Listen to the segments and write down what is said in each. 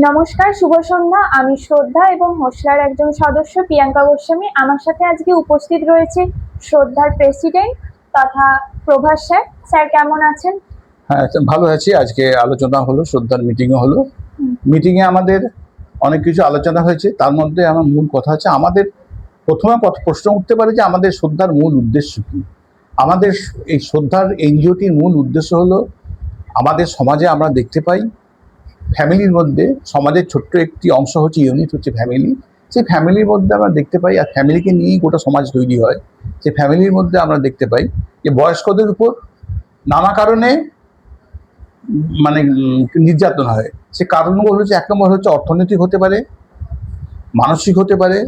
নমস্কার, শুভ সন্ধ্যা। আমি শ্রদ্ধা এবং হোসলার একজন সদস্য প্রিয়াঙ্কা গোস্বামী। আমার সাথে আজকে উপস্থিত রয়েছে শ্রদ্ধার প্রেসিডেন্ট তথা প্রভাস স্যার। স্যার কেমন আছেন? হ্যাঁ, ভালো আছি। আজকে আলোচনা হলো, শ্রদ্ধার মিটিংও হলো। মিটিংয়ে আমাদের অনেক কিছু আলোচনা হয়েছে। তার মধ্যে আমার মূল কথা হচ্ছে, আমাদের প্রথমে প্রশ্ন উঠতে পারে যে আমাদের শ্রদ্ধার মূল উদ্দেশ্য কি। আমাদের এই শ্রদ্ধার এনজিওটির মূল উদ্দেশ্য হলো, আমাদের সমাজে আমরা দেখতে পাই ফ্যামিলির মধ্যে, সমাজের ছোট্ট একটি অংশ হচ্ছে ইউনিট হচ্ছে ফ্যামিলি। সেই ফ্যামিলির মধ্যে আমরা দেখতে পাই, আর ফ্যামিলিকে নিয়েই গোটা সমাজ তৈরি হয়। সেই ফ্যামিলির মধ্যে আমরা দেখতে পাই যে বয়স্কদের উপর নানা কারণে মানে নির্যাতন হয়। সে কারণগুলো হচ্ছে, এক নম্বর হচ্ছে অর্থনৈতিক হতে পারে, মানসিক হতে পারে,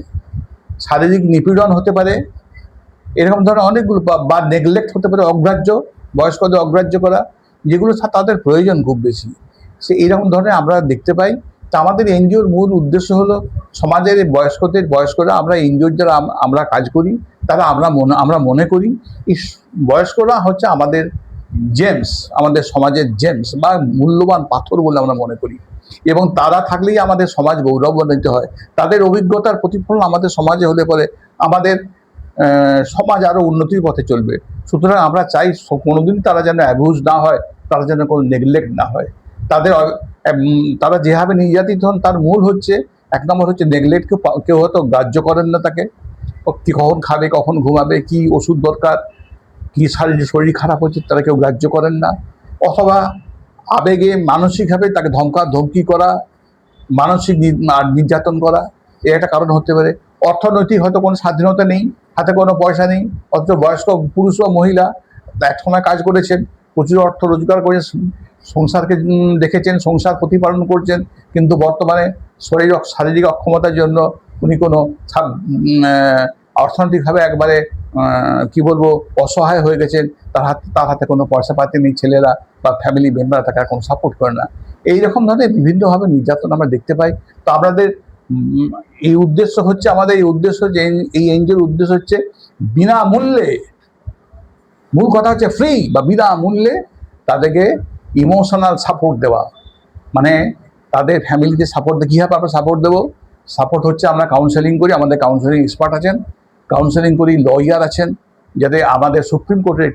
শারীরিক নিপীড়ন হতে পারে, এরকম ধরনের অনেকগুলো, বা নেগলেক্ট হতে পারে, অগ্রাহ্য, বয়স্কদের অগ্রাহ্য করা, যেগুলো তাদের প্রয়োজন খুব বেশি। সে এইরকম ধরনের আমরা দেখতে পাই। তা আমাদের এনজিওর মূল উদ্দেশ্য হলো, সমাজের বয়স্করা, আমরা এনজিওর যারা আমরা কাজ করি, তারা আমরা মনে করি এই বয়স্করা হচ্ছে আমাদের জেমস, আমাদের সমাজের জেমস বা মূল্যবান পাথর বলে আমরা মনে করি। এবং তারা থাকলেই আমাদের সমাজ গৌরবান্বিত হয়। তাদের অভিজ্ঞতার প্রতিফলন আমাদের সমাজে হলে পরে আমাদের সমাজ আরও উন্নতির পথে চলবে। সুতরাং আমরা চাই কোনোদিন তারা যেন অ্যাবিউজ না হয়, তারা যেন কোনো নেগলেক্ট না হয়। তারা যেভাবে নির্যাতিত হন, তার মূল হচ্ছে, এক নম্বর হচ্ছে নেগলেক্ট। কেউ হয়তো গ্রাহ্য করেন না তাকে, কখন খাবে, কখন ঘুমাবে, কি ওষুধ দরকার, কি শরীর খারাপ হচ্ছে, তারা কেউ গ্রাহ্য করেন না। অথবা আবেগে মানসিকভাবে তাকে ধমকি করা, মানসিক নির্যাতন করা, এর একটা কারণ হতে পারে। অর্থনৈতিক হয়তো কোনো স্বাধীনতা নেই, হাতে কোনো পয়সা নেই, অথচ বয়স্ক পুরুষ ও মহিলা এক সময় কাজ করেছেন, প্রচুর অর্থ রোজগার করেছেন, সংসারকে দেখেছেন, সংসার প্রতিপালন করছেন, কিন্তু বর্তমানে শারীরিক অক্ষমতার জন্য উনি কোনো অর্থনৈতিকভাবে একবারে কি বলবো, অসহায় হয়ে গেছেন। তার হাতে কোনো পয়সা পাতি নেই, ছেলেরা বা ফ্যামিলি মেম্বাররা তাকে কোনো সাপোর্ট করে না। এইরকম ধরনের বিভিন্নভাবে নির্যাতন আমরা দেখতে পাই। তো আমাদের এই উদ্দেশ্য হচ্ছে, আমাদের এই উদ্দেশ্য যে এই এনজিওর উদ্দেশ্য হচ্ছে বিনামূল্যে, মূল কথা হচ্ছে ফ্রি বা বিনামূল্যে তাদেরকে ইমোশনাল সাপোর্ট দেওয়া। মানে তাদের ফ্যামিলিতে সাপোর্ট, কীভাবে আমরা সাপোর্ট দেবো? সাপোর্ট হচ্ছে, আমরা কাউন্সেলিং করি, আমাদের কাউন্সেলিং এক্সপার্ট আছেন, কাউন্সেলিং করি, লয়ার আছেন, যাতে আমাদের সুপ্রিম কোর্টের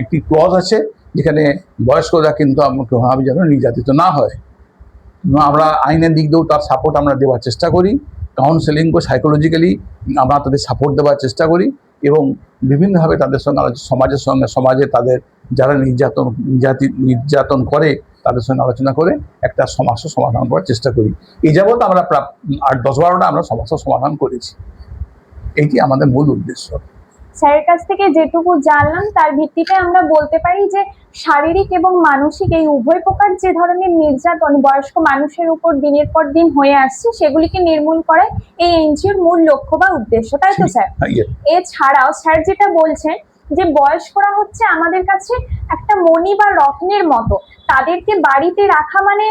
একটি ক্লজ আছে, যেখানে বয়স্করা কিন্তু কোনোভাবে যেন নির্যাতিত না হয়। আমরা আইনের দিক দিয়েও তার সাপোর্ট আমরা দেওয়ার চেষ্টা করি, কাউন্সেলিং করে সাইকোলজিক্যালি আমরা তাদের সাপোর্ট দেওয়ার চেষ্টা করি, এবং বিভিন্নভাবে তাদের সঙ্গে সমাজে তাদের যারা নির্যাতন করে তাদের সঙ্গে আলোচনা করে একটা সমস্যার সমাধান করার চেষ্টা করি। এই যাবৎ আমরা 8-10-12টা আমরা সমস্যার সমাধান করেছি। এইটি আমাদের মূল উদ্দেশ্য। স্যারের কাছ থেকে যেটুকু জানলাম তার ভিত্তিতে আমরা বলতে পারি যে শারীরিক এবং মানসিক এই উভয় প্রকার যে ধরনের নির্যাতন বয়স্ক মানুষের উপর দিনের পর দিন হয়ে আসছে, সেগুলিকে নির্মূল করাই এই এনজিওর মূল লক্ষ্য বা উদ্দেশ্য, তাই তো স্যার? এছাড়াও স্যার যেটা বলছেন যে বয়স্করা হচ্ছে আমাদের কাছে একটা মণি বা রত্নের মতো, তাদেরকে বাড়িতে রাখা মানে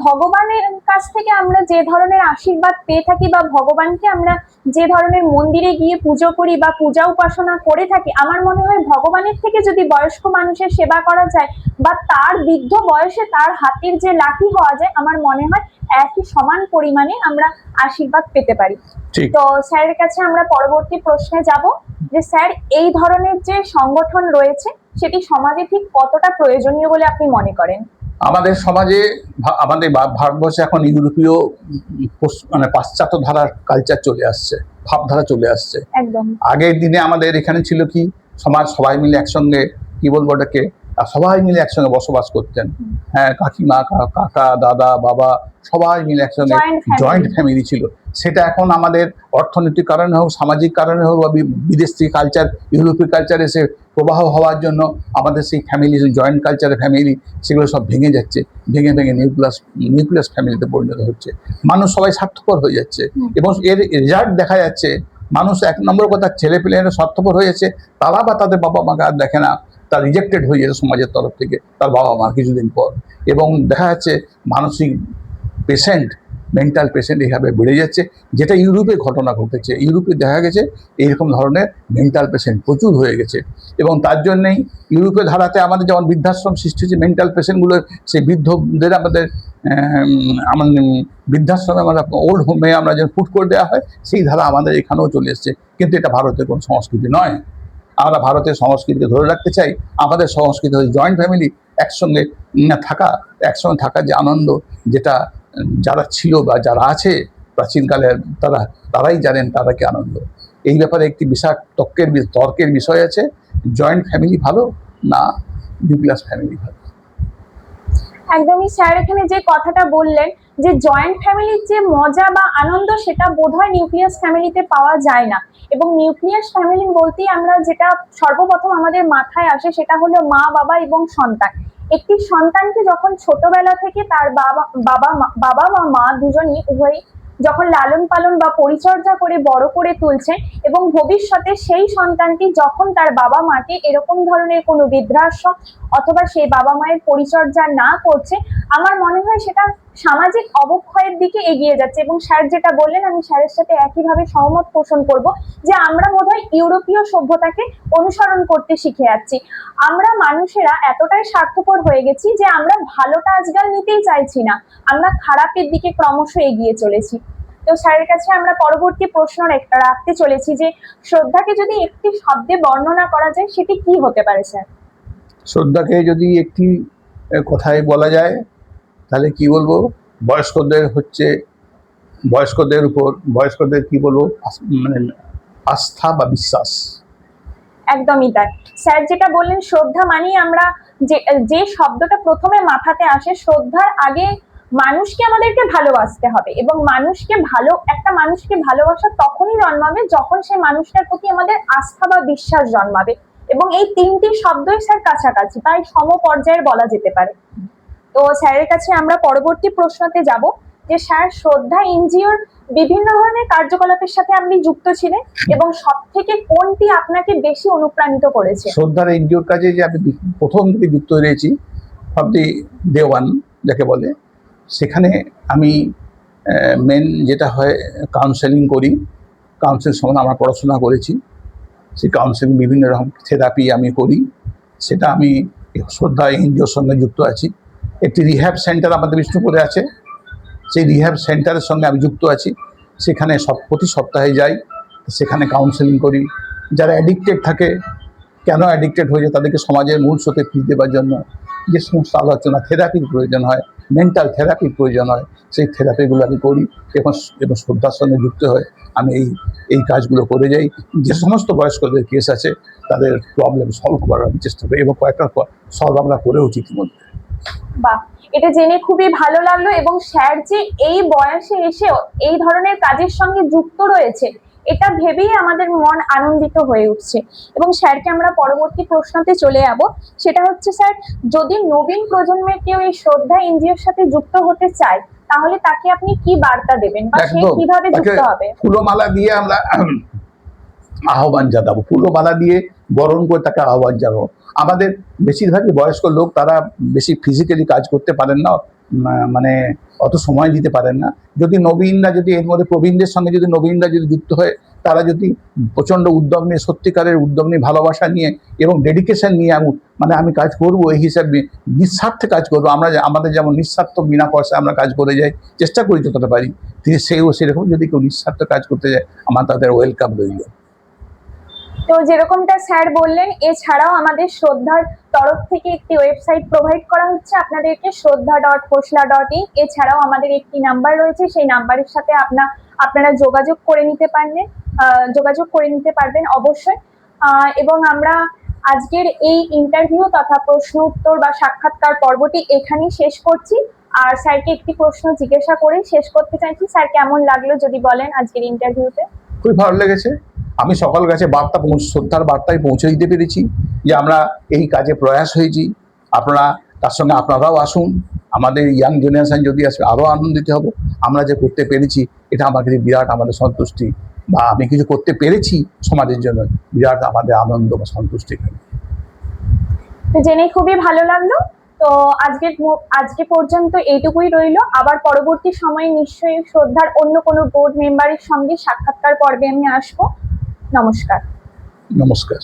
ভগবানের কাছ থেকে আমরা যে ধরনের আশীর্বাদ পেয়ে থাকি, বা ভগবানকে আমরা যে ধরনের মন্দিরে গিয়ে পুজো করি বা পূজা উপাসনা করে থাকি, আমার মনে হয় ভগবানের থেকে যদি বয়স্ক মানুষের সেবা করা যায় বা তার বৃদ্ধ বয়সে তার হাতের যে লাঠি হওয়া যায়, আমার মনে হয় একই সমান পরিমাণে আমরা আশীর্বাদ পেতে পারি। তো স্যারের কাছে আমরা পরবর্তী প্রশ্নে যাব যে স্যার, এই ধরনের যে সংগঠন রয়েছে সেটি সমাজে ঠিক কতটা প্রয়োজনীয় বলে আপনি মনে করেন? আমাদের সমাজে, আমাদের ভারতবর্ষে এখন ইউরোপীয় মানে পাশ্চাত্য ধারার কালচার চলে আসছে, ভাবধারা চলে আসছে। একদম। আগের দিনে আমাদের এখানে ছিল কি, সবাই মিলে একসঙ্গে, কি বলবো ওটাকে, সবাই মিলে একসঙ্গে বসবাস করতেন। হ্যাঁ, কাকিমা, কাকা, দাদা, বাবা সবাই মিলে একসঙ্গে জয়েন্ট ফ্যামিলি ছিল। সেটা এখন আমাদের অর্থনৈতিক কারণে হোক, সামাজিক কারণে হোক, বা বিদেশ থেকে কালচার, ইউরোপীয় কালচার এসে প্রবাহ হওয়ার জন্য আমাদের সেই ফ্যামিলি, জয়েন্ট কালচারের ফ্যামিলি, সেগুলো সব ভেঙে যাচ্ছে, ভেঙে নিউক্লিয়াস ফ্যামিলিতে পরিণত হচ্ছে। মানুষ সবাই স্বার্থপর হয়ে যাচ্ছে, এবং এর রেজাল্ট দেখা যাচ্ছে। মানুষ, এক নম্বর কথা, ছেলেপেলেরা স্বার্থপর হয়ে যাচ্ছে, তারা বা তাদের বাবা মাকে আর দেখে না, তার রিজেক্টেড হয়ে যাচ্ছে সমাজের তরফ থেকে, তার বাবা মা কিছুদিন পর। এবং দেখা যাচ্ছে মানসিক পেশেন্ট মেন্টাল পেশেন্ট এইভাবে বেড়ে যাচ্ছে, যেটা ইউরোপে ঘটনা ঘটেছে। ইউরোপে দেখা গেছে এইরকম ধরনের মেন্টাল পেশেন্ট প্রচুর হয়ে গেছে, এবং তার জন্যেই ইউরোপের ধারাতে আমাদের যেমন বৃদ্ধাশ্রম সৃষ্টি হচ্ছে, মেন্টাল পেশেন্টগুলোর সেই বৃদ্ধদের আমাদের আমাদের বৃদ্ধাশ্রমে আমরা ওল্ড হোমে আমরা যেন ফুড করে দেওয়া হয়, সেই ধারা আমাদের এখানেও চলে এসছে। কিন্তু এটা ভারতের কোনো সংস্কৃতি নয়। আমরা ভারতের সংস্কৃতিকে ধরে রাখতে চাই। আমাদের সংস্কৃতি হচ্ছে জয়েন্ট ফ্যামিলি, একসঙ্গে থাকা, একসঙ্গে থাকার যে আনন্দ, যেটা যারা ছিল বা যারা আছে প্রাচীনকালে তারাই জানেন তারা কি আনন্দ। এই ব্যাপারে একটি বিশাল তর্কের বিষয় আছে, জয়েন্ট ফ্যামিলি ভালো না নিউক্লিয়াস ফ্যামিলি ভালো। একদমই স্যার, এখানে যে কথাটা বললেন যে জয়েন্ট ফ্যামিলির যে মজা বা আনন্দ সেটা বোধহয় নিউক্লিয়াস ফ্যামিলিতে পাওয়া যায় না। এবং নিউক্লিয়াস ফ্যামিলি বলতেই আমরা যেটা সর্বপ্রথম আমাদের মাথায় আসে সেটা হলো মা, বাবা এবং সন্তান। একটি সন্তানকে যখন ছোটবেলা থেকে তার বাবা বা মা দুজনই উভয়ই যখন লালন পালন বা পরিচর্যা করে বড় করে তুলছে, এবং ভবিষ্যতে সেই সন্তানটি যখন তার বাবা মাকে এরকম ধরনের কোনো বৃদ্ধাশ্রম অথবা সেই বাবা মায়ের পরিচর্যা না করছে, আমার মনে হয় সেটা সামাজিক অবক্ষয়ের দিকে এগিয়ে যাচ্ছে। এবং স্যার যেটা বললেন আমি স্যারের সাথে একইভাবে সহমত পোষণ করব যে আমরা বোধহয় ইউরোপীয় সভ্যতাকে অনুসরণ করতে শিখে যাচ্ছি। আমরা মানুষেরা এতটাই স্বার্থপর হয়ে গেছি যে আমরা ভালোটা আজকাল নিতেই চাইছি না, আমরা খারাপের দিকে ক্রমশ এগিয়ে চলেছি। তো স্যারের কাছে আমরা পরবর্তী প্রশ্ন রাখতে চলেছি যে শ্রদ্ধাকে যদি একটি শব্দে বর্ণনা করা যায় সেটি কি হতে পারে স্যার? শ্রদ্ধাকে যদি একটি কথায় বলা যায় তাহলে কি বলবো, বয়স্কদের কি বলবো, মানে আস্থা বা বিশ্বাস। একদমই তাই স্যার, যেটা বললেন শ্রদ্ধা মানেই আমরা যে শব্দটা প্রথমে মাথাতে আসে, শ্রদ্ধার আগে মানুষকে আমাদেরকে ভালোবাসতে হবে, এবং একটা মানুষকে ভালোবাসা তখনই জন্মাবে যখন সেই মানুষটার প্রতি আমাদের আস্থা বা বিশ্বাস জন্মাবে। এবং এই তিনটি শব্দই স্যার কাছাকাছি, তাই সমপর্যায়ের বলা যেতে পারে। তো স্যারের কাছে আমরা পরবর্তী প্রশ্নতে যাব যে স্যার, শ্রদ্ধা এনজিওর বিভিন্ন ধরনের কার্যকলাপের সাথে আপনি যুক্ত ছিলেন, এবং সব থেকে কোনটি আপনাকে বেশি অনুপ্রাণিত করেছে? শ্রদ্ধার এনজিওর কাজে যে আমি প্রথম থেকে যুক্ত হয়েছি, ভাবতে ডে ওয়ান যাকে বলে, সেখানে আমি মেন যেটা হয় কাউন্সেলিং করি। কাউন্সেলিং সম্বন্ধে আমরা পড়াশোনা করেছি, সেই কাউন্সেলিং বিভিন্ন রকম থেরাপি আমি করি, সেটা আমি শ্রদ্ধা এনজিওর সঙ্গে যুক্ত আছি। একটি রিহ্যাব সেন্টার আমাদের বিষ্ণুপুরে আছে, সেই রিহ্যাব সেন্টারের সঙ্গে আমি যুক্ত আছি। সেখানে প্রতি সপ্তাহে যাই, সেখানে কাউন্সেলিং করি। যারা অ্যাডিক্টেড থাকে, কেন অ্যাডিক্টেড হয়ে যায়, তাদেরকে সমাজের মূল স্রোতে ফিরে দেওয়ার জন্য যে সমস্ত আলোচনা, থেরাপির প্রয়োজন হয়, মেন্টাল থেরাপির প্রয়োজন হয়, সেই থেরাপিগুলো আমি করি। এবং শ্রদ্ধার সঙ্গে যুক্ত হয়ে আমি এই কাজগুলো করে যাই। যে সমস্ত বয়স্কদের কেস আছে তাদের প্রবলেম সলভ করার আমি চেষ্টা করি, এবং কয়েকটা সলভ আমরা করেওছি ইতিমধ্যে। বাহ, এটা জেনে খুবই ভালো লাগলো। এবং স্যার যে এই বয়সে এসেও এই ধরনের কাজের সঙ্গে যুক্ত রয়েছে, এটা ভেবেই আমাদের মন আনন্দিত হয়ে উঠছে। এবং স্যারকে আমরা পরবর্তী প্রশ্নতে চলে যাব, সেটা হচ্ছে স্যার, যদি নবীন প্রজন্মের কেউ এই শ্রদ্ধা এনজিওর সাথে যুক্ত হতে চায় তাহলে তাকে আপনি কি বার্তা দেবেন, বা সে কিভাবে যুক্ত হবে? ফুলমালা দিয়ে আমরা আহ্বান জানাবো, ফুলমালা দিয়ে বরণ করে তাকে আহ্বান জানাবো। আমাদের বেশিরভাগই বয়স্ক লোক, তারা বেশি ফিজিক্যালি কাজ করতে পারেন না, মানে অত সময় দিতে পারেন না। যদি নবীনরা, যদি এর মধ্যে প্রবীণদের সঙ্গে যদি নবীনরা যদি যুক্ত হয়, তারা যদি প্রচণ্ড উদ্যম নিয়ে, সত্যিকারের উদ্যম নিয়ে, ভালোবাসা নিয়ে এবং ডেডিকেশন নিয়ে আমি কাজ করবো, এই হিসাবে নিঃস্বার্থে কাজ করবো। আমাদের যেমন নিঃস্বার্থ বিনা পয়সা আমরা কাজ করে যাই, চেষ্টা করি যতটা পারি, সেরকম যদি কেউ নিঃস্বার্থ কাজ করতে যায়, আমার তাদের ওয়েলকাম রইল। তো যেরকমটা স্যার বললেন, এছাড়াও আমাদের শ্রদ্ধার তরফ থেকে একটি ওয়েবসাইট প্রোভাইড করা হচ্ছে আপনাদেরকে, shraddha.khosla.in। এছাড়াও আমাদের একটি নাম্বার রয়েছে, সেই নাম্বারের সাথে আপনারা যোগাযোগ করে নিতে পারবেন অবশ্যই। এবং আমরা আজকের এই ইন্টারভিউ তথা প্রশ্ন উত্তর বা সাক্ষাৎকার পর্বটি এখানেই শেষ করছি। আর স্যারকে একটি প্রশ্ন জিজ্ঞাসা করে শেষ করতে চাইছি, স্যার কেমন লাগলো যদি বলেন আজকের ইন্টারভিউতে? খুবই ভালো লেগেছে। আমি সকল কাছে শ্রদ্ধার বার্তায় পৌঁছে দিতে পেরেছি যে আমরা এই কাজে প্রয়াস হয়েছি। আপনারা তার সঙ্গে আপনারাও আসুন, আমাদের ইয়াং জেনারেশন যদি আসে আরও আনন্দিত হব। আমরা যে করতে পেরেছি এটা আমাদের বিরাট আমাদের সন্তুষ্টি, বা আমি কিছু করতে পেরেছি সমাজের জন্য, বিরাট আমাদের আনন্দ বা সন্তুষ্টি। তো জেনে খুবই ভালো লাগলো। তো আজকে পর্যন্ত এইটুকুই রইলো। আবার পরবর্তী সময়ে নিশ্চয়ই শ্রদ্ধার অন্য কোনো বোর্ড মেম্বারের সঙ্গে সাক্ষাৎকার পর্বে আমি আসবো। নমস্কার। নমস্কার।